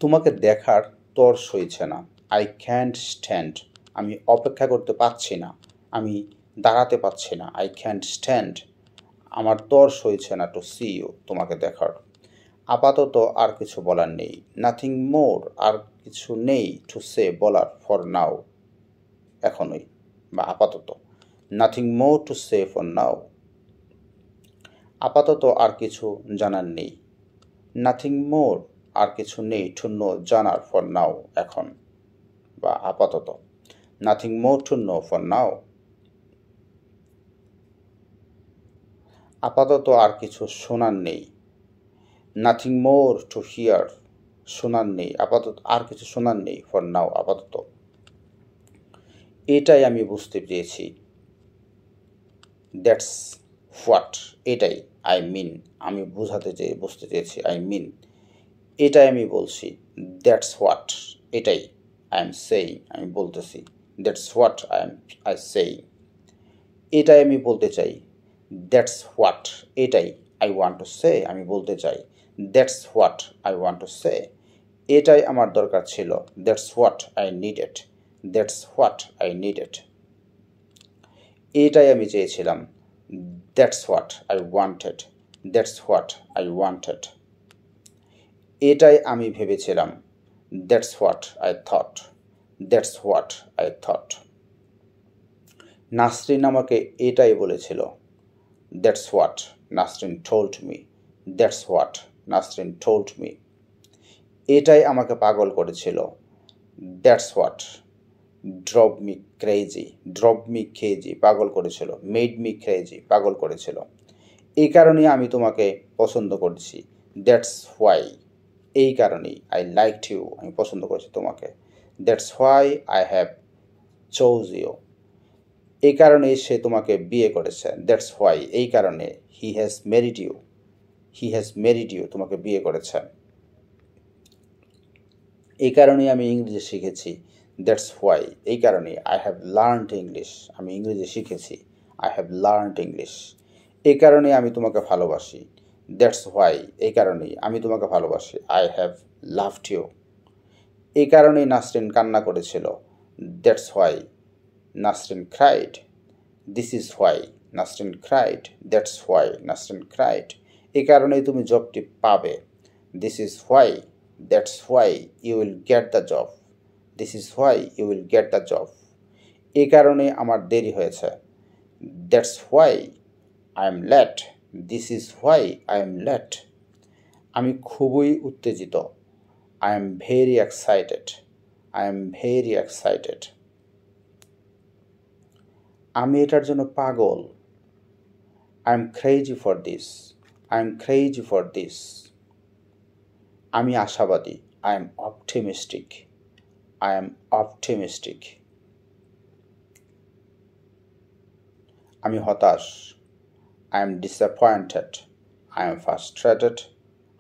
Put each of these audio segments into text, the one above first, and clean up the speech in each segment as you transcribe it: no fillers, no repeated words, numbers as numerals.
তোমাকে দেখার তর সইছে না। আই ক্যান্ট স্ট্যান্ড, আমি অপেক্ষা করতে পারছি না, আমি দাঁড়াতে পারছি না। আই ক্যান্ট স্ট্যান্ড, আমার তর সইছে না টু সি ইউ, তোমাকে দেখার। আপাতত আর কিছু বলার নেই। নাথিং মোর, আর কিছু নেই টু সে, বলার, ফর নাও, এখনই বা আপাতত। Nothing more to say for now, আপাতত আর কিছু জানার নেই। নাথিং মোর, আর কিছু নেই টু নো, জানার, ফর নাও, এখন বা আপাতত। Nothing more to know for now, আপাতত আর কিছু শোনার নেই। নাথিং মোর টু হিয়ার, শোনার নেই, আপাতত আর কিছু শোনার নেই, ফর নাও, আপাতত। এটাই আমি বুঝতে পেরেছি, দ্যাটস হোয়াট, এটাই, আই মিন, আমি বুঝতে চেয়েছি, আই মিন, এটাই আমি বলছি, দ্যাটস হোয়াট, এটাই, আই এম সেইং, আমি বলতেছি, দ্যাটস হোয়াট আই সেইং, এটাই আমি বলতে চাই, দ্যাটস হোয়াট, এটাই, আই ওয়ান্ট টু সে, আমি বলতে চাই, that's what I want to say, এটাই আমার দরকার ছিল, that's what I needed, that's what I needed, এটাই আমি চেয়েছিলাম, that's what I wanted, that's what I wanted, এটাই আমি ভেবেছিলাম, that's what I thought, that's what I thought, Nasrin আমাকে এটাই বলেছিল, that's what Nasrin told me, that's what Nasrin told me, এটাই আমাকে পাগল করেছিল, that's what drop me crazy, পাগল করেছিল, মেড মি ক্রেজি, পাগল করেছিল, এই কারণেই আমি তোমাকে পছন্দ করেছি, দ্যাটস হোয়াই, এই কারণেই, আই লাইকড ইউ, আমি পছন্দ করেছি তোমাকে, that's why I have chose you, এই কারণেই সে তোমাকে বিয়ে করেছে, দ্যাটস হোয়াই, এই কারণে, হি হ্যাজ ম্যারিড ইউ, তোমাকে বিয়ে করেছে, এই কারণেই আমি ইংরেজি শিখেছি, দ্যাটস হোয়াই, এই কারণেই, আই হ্যাভ লার্নড ইংলিশ, আমি ইংরেজি শিখেছি, আই হ্যাভ লার্নড ইংলিশ, এই কারণেই আমি তোমাকে ভালোবাসি, দ্যাটস হোয়াই, এই কারণেই আমি তোমাকে ভালোবাসি, আই হ্যাভ লাভড ইউ, এই কারণেই নাসরিন কান্না করেছিল, that's why Nasrin cried, this is why Nasrin cried, that's why Nasrin cried, এই কারণেই তুমি জবটি পাবে, this is why, that's why you will get the job, this is why you will get the job, এই কারণে আমার দেরি হয়েছে, that's why I am late, this is why I am late, আমি খুবই উত্তেজিত, I am very excited, I am very excited, আমি এটার জন্য পাগল, I am crazy for this, I am crazy for this, আমি আশাবাদী, I am optimistic, I am optimistic, আমি হতাশ, I am disappointed, I am frustrated,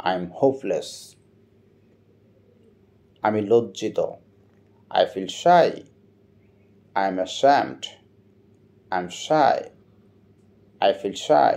I am hopeless, আমি লজ্জিত, I feel shy, I am ashamed, I am shy, I feel shy,